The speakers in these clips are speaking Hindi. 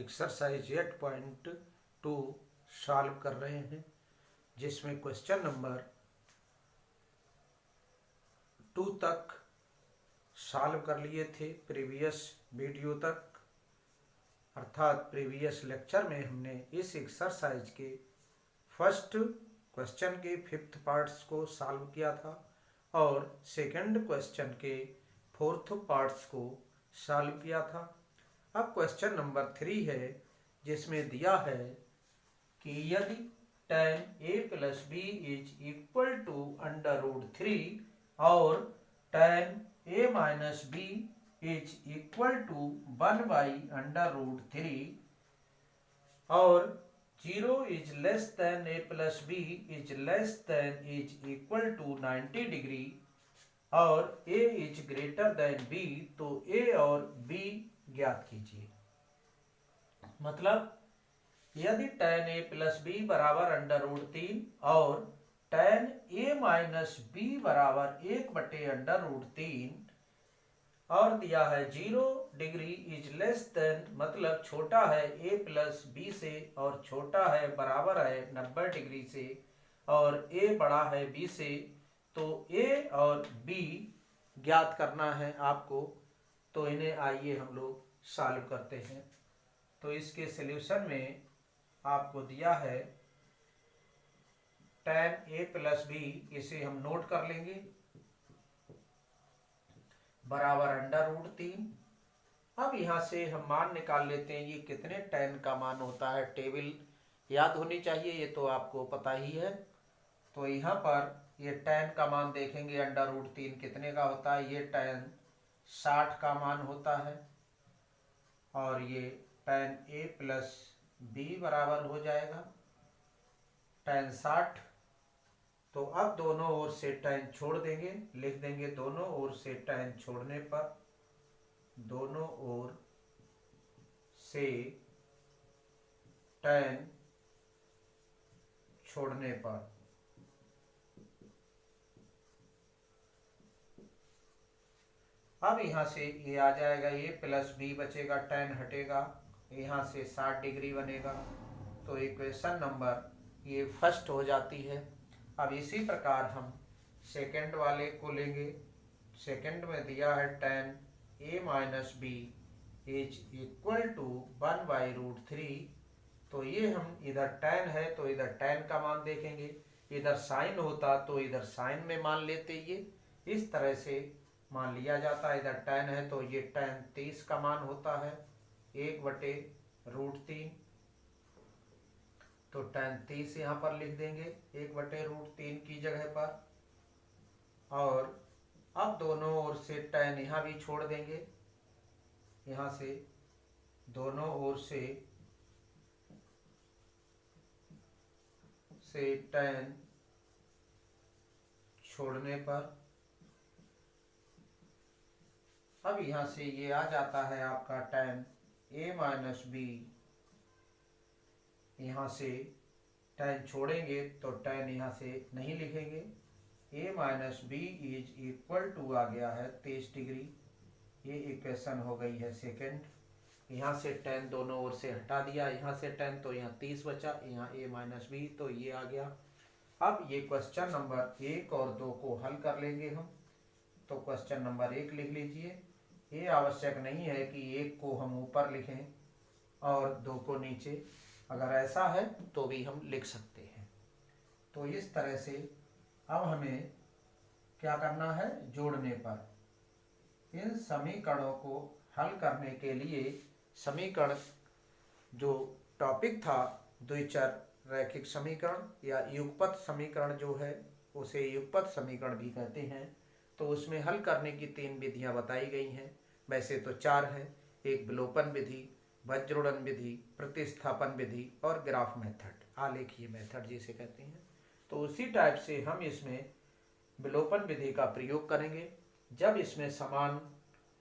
एक्सरसाइज 8.2 सॉल्व कर रहे हैं, जिसमें क्वेश्चन नंबर 2 तक सॉल्व कर लिए थे प्रीवियस वीडियो तक, अर्थात प्रीवियस लेक्चर में हमने इस एक्सरसाइज के फर्स्ट क्वेश्चन के 5th पार्ट्स को सॉल्व किया था और सेकंड क्वेश्चन के 4th पार्ट्स को सॉल्व किया था। अब क्वेश्चन नंबर 3 है, जिसमें दिया है कि यदि tan a + b = √3 और tan a - b = 1/√3 और 0 is less than a plus b is less than is equal to 90 degree और a is greater than b, तो a और b ज्ञात कीजिए। मतलब यदि tan a plus b बराबर √3 और tan a minus b बराबर 1/√3 और दिया है 0 डिग्री इज लेस देन, मतलब छोटा है a प्लस b से और छोटा है बराबर है 90 डिग्री से और a बड़ा है b से, तो a और b ज्ञात करना है आपको। तो इन्हें आइए हम लोग सॉल्व करते हैं। तो इसके सॉल्यूशन में आपको दिया है tan a + b, इसे हम नोट कर लेंगे, बराबर √3। अब यहाँ से हम मान निकाल लेते हैं, ये कितने tan का मान होता है, टेबल याद होनी चाहिए, ये तो आपको पता ही है। तो यहाँ पर ये tan का मान देखेंगे, √3 कितने का होता है, ये tan 60 का मान होता है और ये tan a + b बराबर हो जाएगा tan 60। तो अब दोनों ओर से tan छोड़ देंगे, लिख देंगे दोनों ओर से tan छोड़ने पर, दोनों ओर से tan छोड़ने पर अब यहाँ से ये आ जाएगा, a + b बचेगा, tan हटेगा, यहाँ से 60 डिग्री बनेगा। तो इक्वेशन नंबर ये फर्स्ट हो जाती है। अब इसी प्रकार हम सेकंड वाले को लेंगे। सेकंड में दिया है tan a - b = 1/√3। तो ये हम इधर tan है तो इधर tan का मान देखेंगे, इधर साइन होता तो इधर साइन में मान लेते, ये इस तरह से मान लिया जाता है। इधर tan है तो ये tan 30 का मान होता है 1/√3। तो tan 30 यहाँ पर लिख देंगे 1/√3 की जगह पर। और अब दोनों ओर से tan यहाँ भी छोड़ देंगे, यहाँ से दोनों ओर से tan छोड़ने पर अब यहाँ से ये आ जाता है आपका tan a - b, यहाँ से tan छोड़ेंगे तो tan यहाँ से नहीं लिखेंगे, a - b = आ गया है 23 डिग्री। ये इक्वेशन हो गई है सेकंड। यहाँ से tan दोनों ओर से हटा दिया, यहाँ से tan तो यहाँ 30 बचा, यहाँ a - b तो ये आ गया। अब ये क्वेश्चन नंबर 1 और 2 को हल कर लेंगे हम। तो क्वेश्चन नंबर 1 लिख लीजिए। ये आवश्यक नहीं है कि 1 को हम ऊपर लिखें और 2 को नीचे, अगर ऐसा है तो भी हम लिख सकते हैं। तो इस तरह से अब हमें क्या करना है, जोड़ने पर इन समीकरणों को हल करने के लिए समीकरण जो टॉपिक था द्विचर रैखिक समीकरण या युगपत समीकरण जो है उसे युगपत समीकरण भी कहते हैं। तो उसमें हल करने की 3 विधियां बताई गई हैं, वैसे तो 4 हैं, एक विलोपन विधि, वज्रोड़न विधि, प्रतिस्थापन विधि और ग्राफ मेथड, आलेखीय मेथड जिसे कहते हैं। तो उसी टाइप से हम इसमें विलोपन विधि का प्रयोग करेंगे। जब इसमें समान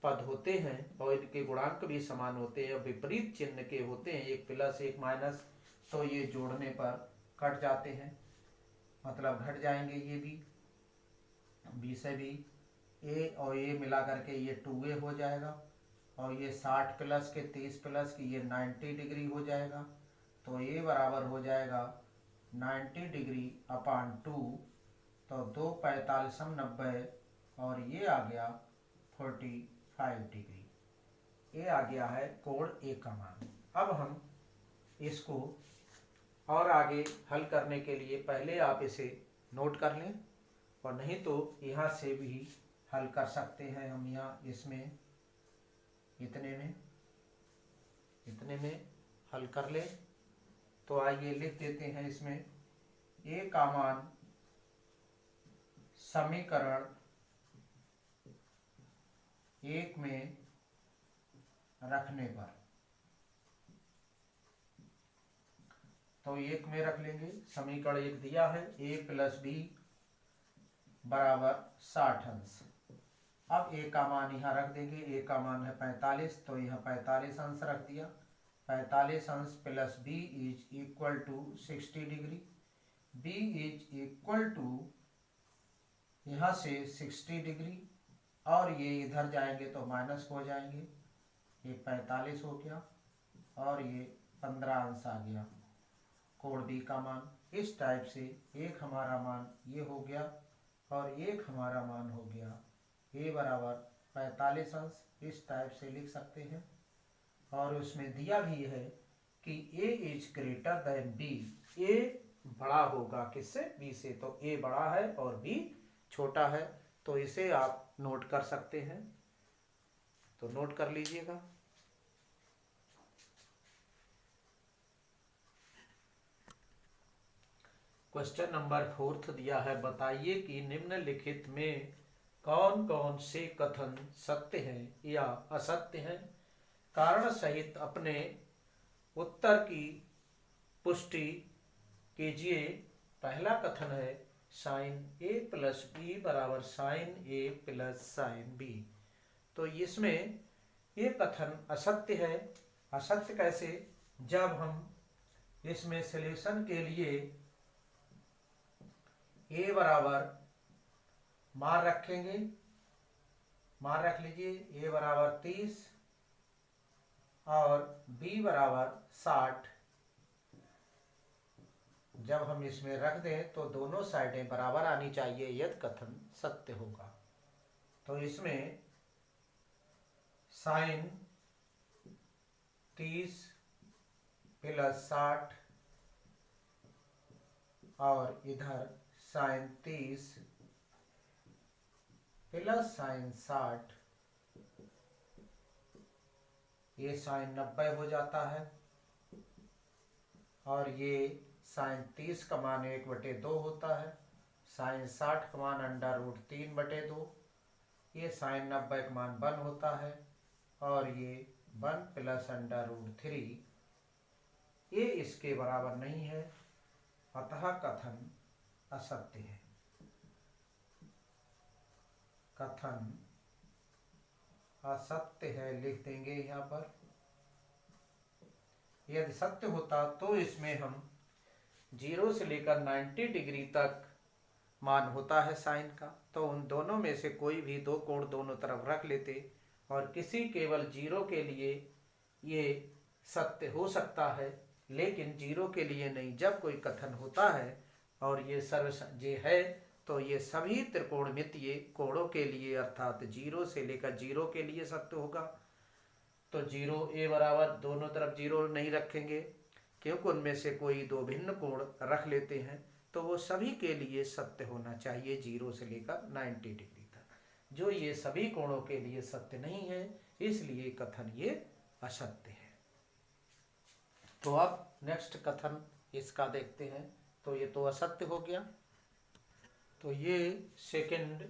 पद होते हैं और इनके गुणांक भी समान होते हैं, विपरीत चिन्ह के होते हैं, एक प्लस एक माइनस, तो ये जोड़ने पर कट जाते हैं, मतलब घट जाएंगे। ये भी b से भी a और a मिला करके ये 2a हो जाएगा और ये 60 प्लस के 30 प्लस की ये 90 डिग्री हो जाएगा। तो ये बराबर हो जाएगा 90 डिग्री अपान 2, तो 2 45 90 और ये आ गया 45 डिग्री। ये आ गया है कोण ए का मान। अब हम इसको और आगे हल करने के लिए पहले आप इसे नोट कर लें, और नहीं तो यहाँ से भी हल कर सकते हैं हम। यहाँ इसमें इतने में हल कर लें। तो आइए लिख देते हैं इसमें ए का मान समीकरण 1 में रखने पर, तो 1 में रख लेंगे। समीकरण 1 दिया है a प्लस बी बराबर 60 अंश। अब a का मान यहाँ रख देंगे। a का मान है 45, तो यहाँ 45 अंश रख दिया। 45 अंश plus b is equal to 60 degree. b is equal to यहाँ से 60 डिग्री, और ये इधर जाएंगे तो माइनस हो जाएंगे। ये 45 हो गया और ये 15 अंश आ गया कोण बी का मान। इस टाइप से एक हमारा मान ये हो गया और एक हमारा मान हो गया a बराबर 45 अंश। इस टाइप से लिख सकते हैं। और उसमें दिया भी है कि a is greater than b, a बड़ा होगा किससे? b से। तो a बड़ा है और b छोटा है, तो इसे आप नोट कर सकते हैं। तो नोट कर लीजिएगा। क्वेश्चन नंबर 4 दिया है, बताइए कि निम्नलिखित में कौन कौन से कथन सत्य हैं या असत्य हैं। कारण सहित अपने उत्तर की पुष्टि कीजिए। पहला कथन है साइन ए प्लस बी बराबर साइन ए प्लस साइन बी। तो इसमें ये कथन असत्य है। असत्य कैसे? जब हम इसमें सॉल्यूशन के लिए ए बराबर मान रखेंगे, मान रख लीजिए ए बराबर 30 और बी बराबर 60। जब हम इसमें रख दें तो दोनों साइडें बराबर आनी चाहिए, यदि कथन सत्य होगा। तो इसमें साइन 30 प्लस 60 और इधर साइन 30 प्लस साइन 60, ये साइन 90 हो जाता है। और ये साइन 30 का मान 1/2 होता है। साइन 60 का मान √3/2। ये साइन 90 का मान 1 होता है और ये 1 प्लस √3, ये इसके बराबर नहीं है, अतः कथन असत्य है। कथन असत्य है लिख देंगे यहाँ पर। यदि सत्य होता तो इसमें हम 0 से लेकर 90 डिग्री तक मान होता है साइन का, तो उन दोनों में से कोई भी दो कोण दोनों तरफ रख लेते और किसी केवल 0 के लिए ये सत्य हो सकता है, लेकिन 0 के लिए नहीं। जब कोई कथन होता है और ये सर्वसंजय है तो ये सभी त्रिकोणमितीय कोणों के लिए अर्थात 0 से लेकर 0 के लिए सत्य होगा। तो 0 a बराबर दोनों तरफ 0 नहीं रखेंगे, क्योंकि उनमें से कोई दो भिन्न कोण रख लेते हैं, तो वो सभी के लिए सत्य होना चाहिए 0 से लेकर 90 डिग्री तक। जो ये सभी कोणों के लिए सत्य नहीं है, इसलिए कथन ये असत्य है। तो अब नेक्स्ट कथन इसका देखते हैं। तो ये तो असत्य हो गया। तो ये सेकंड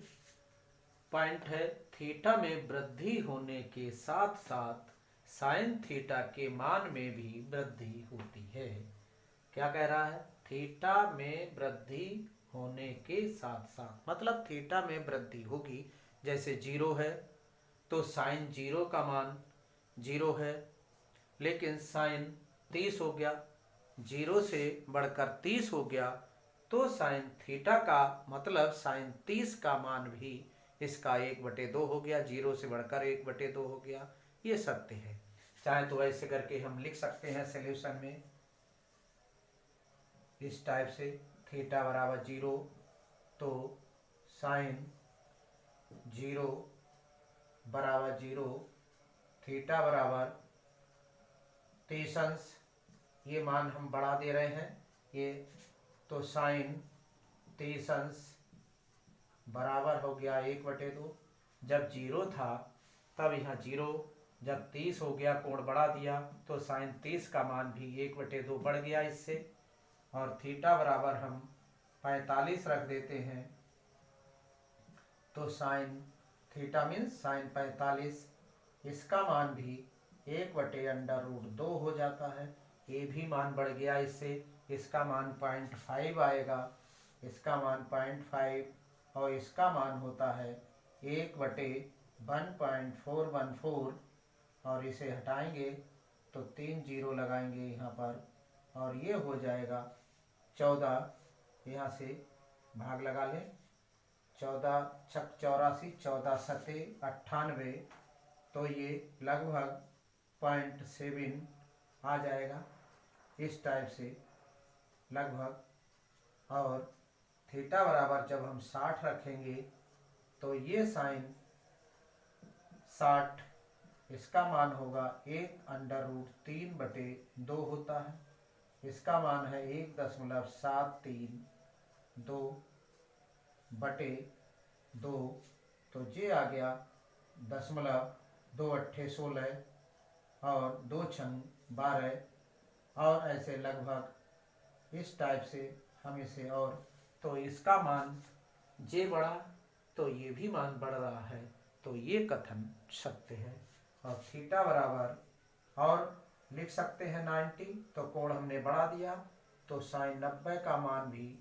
पॉइंट है, थीटा में वृद्धि होने के साथ साथ साइन थीटा के मान में भी वृद्धि होती है। क्या कह रहा है? थीटा में वृद्धि होने के साथ साथ, मतलब थीटा में वृद्धि होगी। जैसे 0 है तो साइन 0 का मान 0 है, लेकिन साइन 30 हो गया, 0 से बढ़कर 30 हो गया, तो साइन थीटा का मतलब साइन 30 का मान भी इसका 1/2 हो गया, 0 से बढ़कर 1/2 हो गया। ये सत्य है। चाहे तो ऐसे करके हम लिख सकते हैं सॉल्यूशन में इस टाइप से, थीटा बराबर 0 तो साइन 0 बराबर 0, थीटा बराबर 30 ये मान हम बढ़ा दे रहे हैं ये, तो साइन 30 बराबर हो गया 1/2। जब 0 था तब यहाँ 0, जब 30 हो गया कोण बढ़ा दिया तो साइन 30 का मान भी 1/2 बढ़ गया इससे। और थीटा बराबर हम 45 रख देते हैं, तो साइन थीटा मीन्स साइन 45, इसका मान भी 1/√2 हो जाता है। ये भी मान बढ़ गया इससे, इसका मान 0.5 आएगा, इसका मान 0.5 और इसका मान होता है 1/1.414 और इसे हटाएंगे तो 3 जीरो लगाएंगे यहाँ पर और ये हो जाएगा 14, यहाँ से भाग लगा लें, 14 छक 84, 14 सते 98, तो ये लगभग 0.7 आ जाएगा इस टाइप से लगभग। और थीटा बराबर जब हम 60 रखेंगे तो ये साइन 60 इसका मान होगा 1√3/2 होता है, इसका मान है 1.732/2, तो ये आ गया 0.2 और 2 छंग 12 और ऐसे लगभग इस टाइप से हम इसे, और तो इसका मान जे बढ़ा तो ये भी मान बढ़ रहा है, तो ये कथन सत्य है। और थीटा बराबर और लिख सकते हैं 90, तो कोण हमने बढ़ा दिया तो साइन 90 का मान भी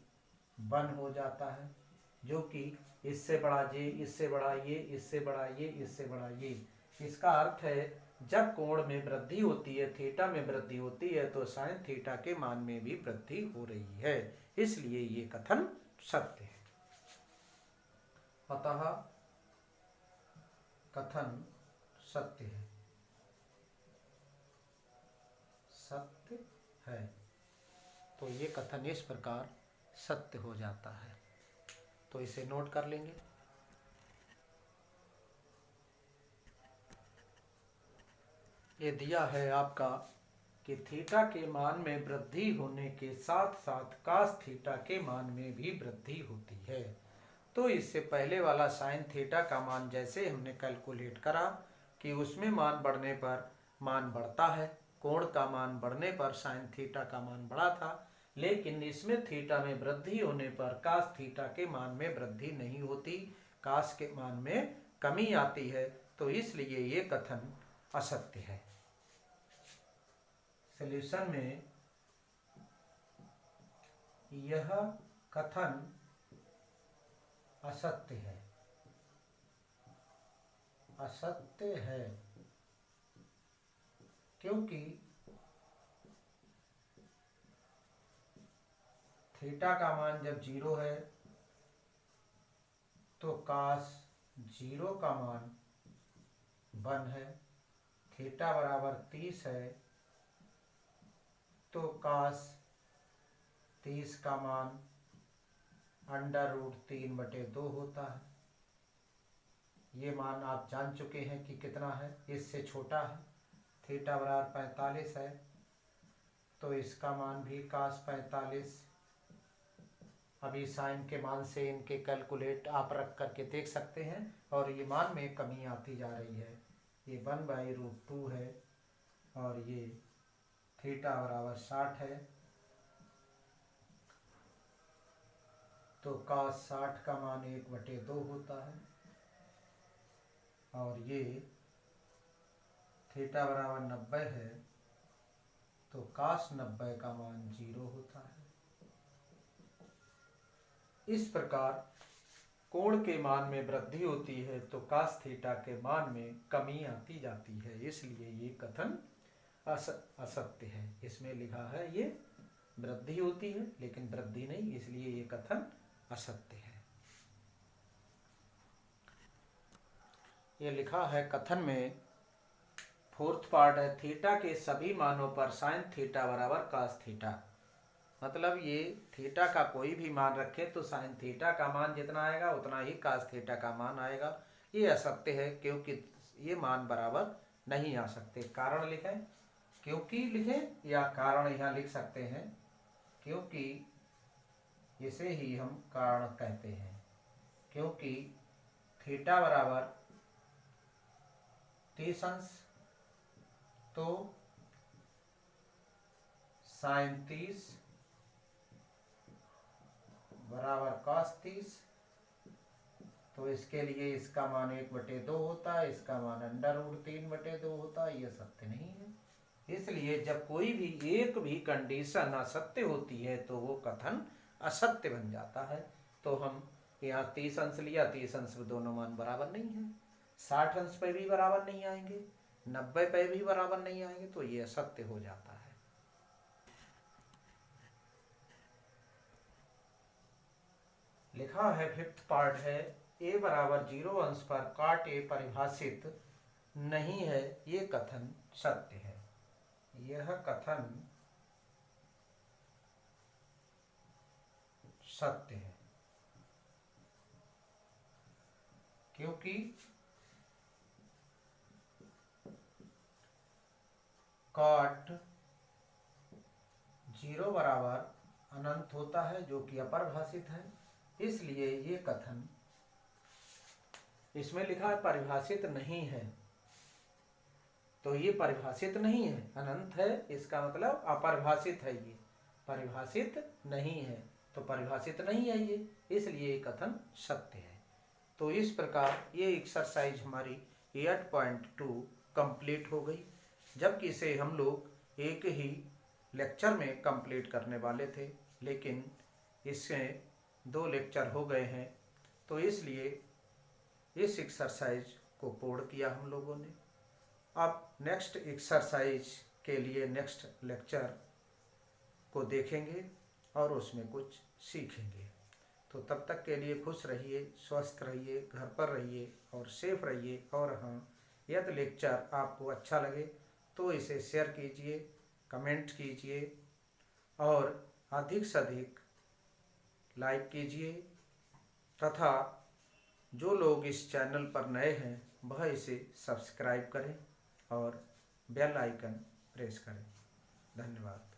1 हो जाता है, जो कि इससे बड़ा ये, इससे बड़ा ये, इससे बड़ा ये, इससे बड़ा ये। इसका अर्थ है जब कोण में वृद्धि होती है, थीटा में वृद्धि होती है, तो साइन थीटा के मान में भी वृद्धि हो रही है, इसलिए ये कथन सत्य है। अतः कथन सत्य है, सत्य है, तो ये कथन इस प्रकार सत्य हो जाता है। तो इसे नोट कर लेंगे। ये दिया है आपका कि थीटा के मान में वृद्धि होने के साथ साथ कास थीटा के मान में भी वृद्धि होती है। तो इससे पहले वाला साइन थीटा का मान जैसे हमने कैलकुलेट करा कि उसमें मान बढ़ने पर मान बढ़ता है, कोण का मान बढ़ने पर साइन थीटा का मान बढ़ा था, लेकिन इसमें थीटा में वृद्धि होने पर कास थीटा के मान में वृद्धि नहीं होती, कास के मान में कमी आती है, तो इसलिए ये कथन असत्य है। सॉल्यूशन में यह कथन असत्य है, असत्य है क्योंकि थीटा का मान जब 0 है तो कास 0 का मान 1 है, थीटा बराबर 30 है तो कास 30 का मान √3/2 होता है। ये मान आप जान चुके हैं कि कितना है, इससे छोटा है, थीटा बराबर 45 है तो इसका मान भी कास 45। अभी साइन के मान से इनके कैलकुलेट आप रख करके देख सकते हैं और ये मान में कमी आती जा रही है। ये 1/√2 है और ये थीटा बराबर 60 है तो कास 60 का मान 1/2 होता है और ये थीटा बराबर 90 है तो कास 90 का मान 0 होता है। इस प्रकार कोण के मान में वृद्धि होती है तो कास थीटा के मान में कमी आती जाती है, इसलिए ये कथन असत्य है। इसमें लिखा है ये वृद्धि होती है लेकिन वृद्धि नहीं, इसलिए ये कथन असत्य है। ये लिखा है कथन में फोर्थ पार्ट है थीटा के सभी मानों पर साइन थीटा बराबर कास थीटा। मतलब ये थीटा का कोई भी मान रखें तो साइन थीटा का मान जितना आएगा उतना ही कास थीटा का मान आएगा। ये असत्य है क्योंकि ये मान बराबर नहीं आ सकते। कारण लिखें, क्योंकि लिखें या कारण यहाँ लिख सकते हैं, क्योंकि इसे ही हम कारण कहते हैं। क्योंकि थीटा बराबर 30 अंश तो साइन 30 बराबर कॉस 30, तो इसके लिए इसका मान 1/2 होता है, इसका मान √3/2 होता है। ये सत्य नहीं है। इसलिए जब कोई भी एक भी कंडीशन असत्य होती है तो वो कथन असत्य बन जाता है। तो हम यहाँ 30 अंश लिया, 30 अंश में दोनों मान बराबर नहीं है, 60 अंश पे भी बराबर नहीं आएंगे, 90 पे भी बराबर नहीं आएंगे, तो ये असत्य हो जाता है। लिखा है फिफ्थ पार्ट है a बराबर 0 अंश पर काट a परिभाषित नहीं है, ये कथन सत्य है। यह कथन सत्य है क्योंकि काट 0 बराबर अनंत होता है जो कि अपरिभाषित है, इसलिए ये कथन, इसमें लिखा है परिभाषित नहीं है, तो ये परिभाषित नहीं है, अनंत है, इसका मतलब अपरिभाषित है। ये परिभाषित नहीं है तो परिभाषित नहीं है ये, इसलिए ये कथन सत्य है। तो इस प्रकार ये एक्सरसाइज हमारी 8.2 कंप्लीट हो गई, जबकि इसे हम लोग एक ही लेक्चर में कंप्लीट करने वाले थे, लेकिन इससे 2 लेक्चर हो गए हैं, तो इसलिए इस एक्सरसाइज को पूर्ण किया हम लोगों ने। अब नेक्स्ट एक्सरसाइज के लिए नेक्स्ट लेक्चर को देखेंगे और उसमें कुछ सीखेंगे। तो तब तक के लिए खुश रहिए, स्वस्थ रहिए, घर पर रहिए और सेफ रहिए। और हाँ, यदि लेक्चर आपको अच्छा लगे तो इसे शेयर कीजिए, कमेंट कीजिए और अधिक से अधिक लाइक कीजिए, तथा जो लोग इस चैनल पर नए हैं वह इसे सब्सक्राइब करें और बेल आइकन प्रेस करें। धन्यवाद।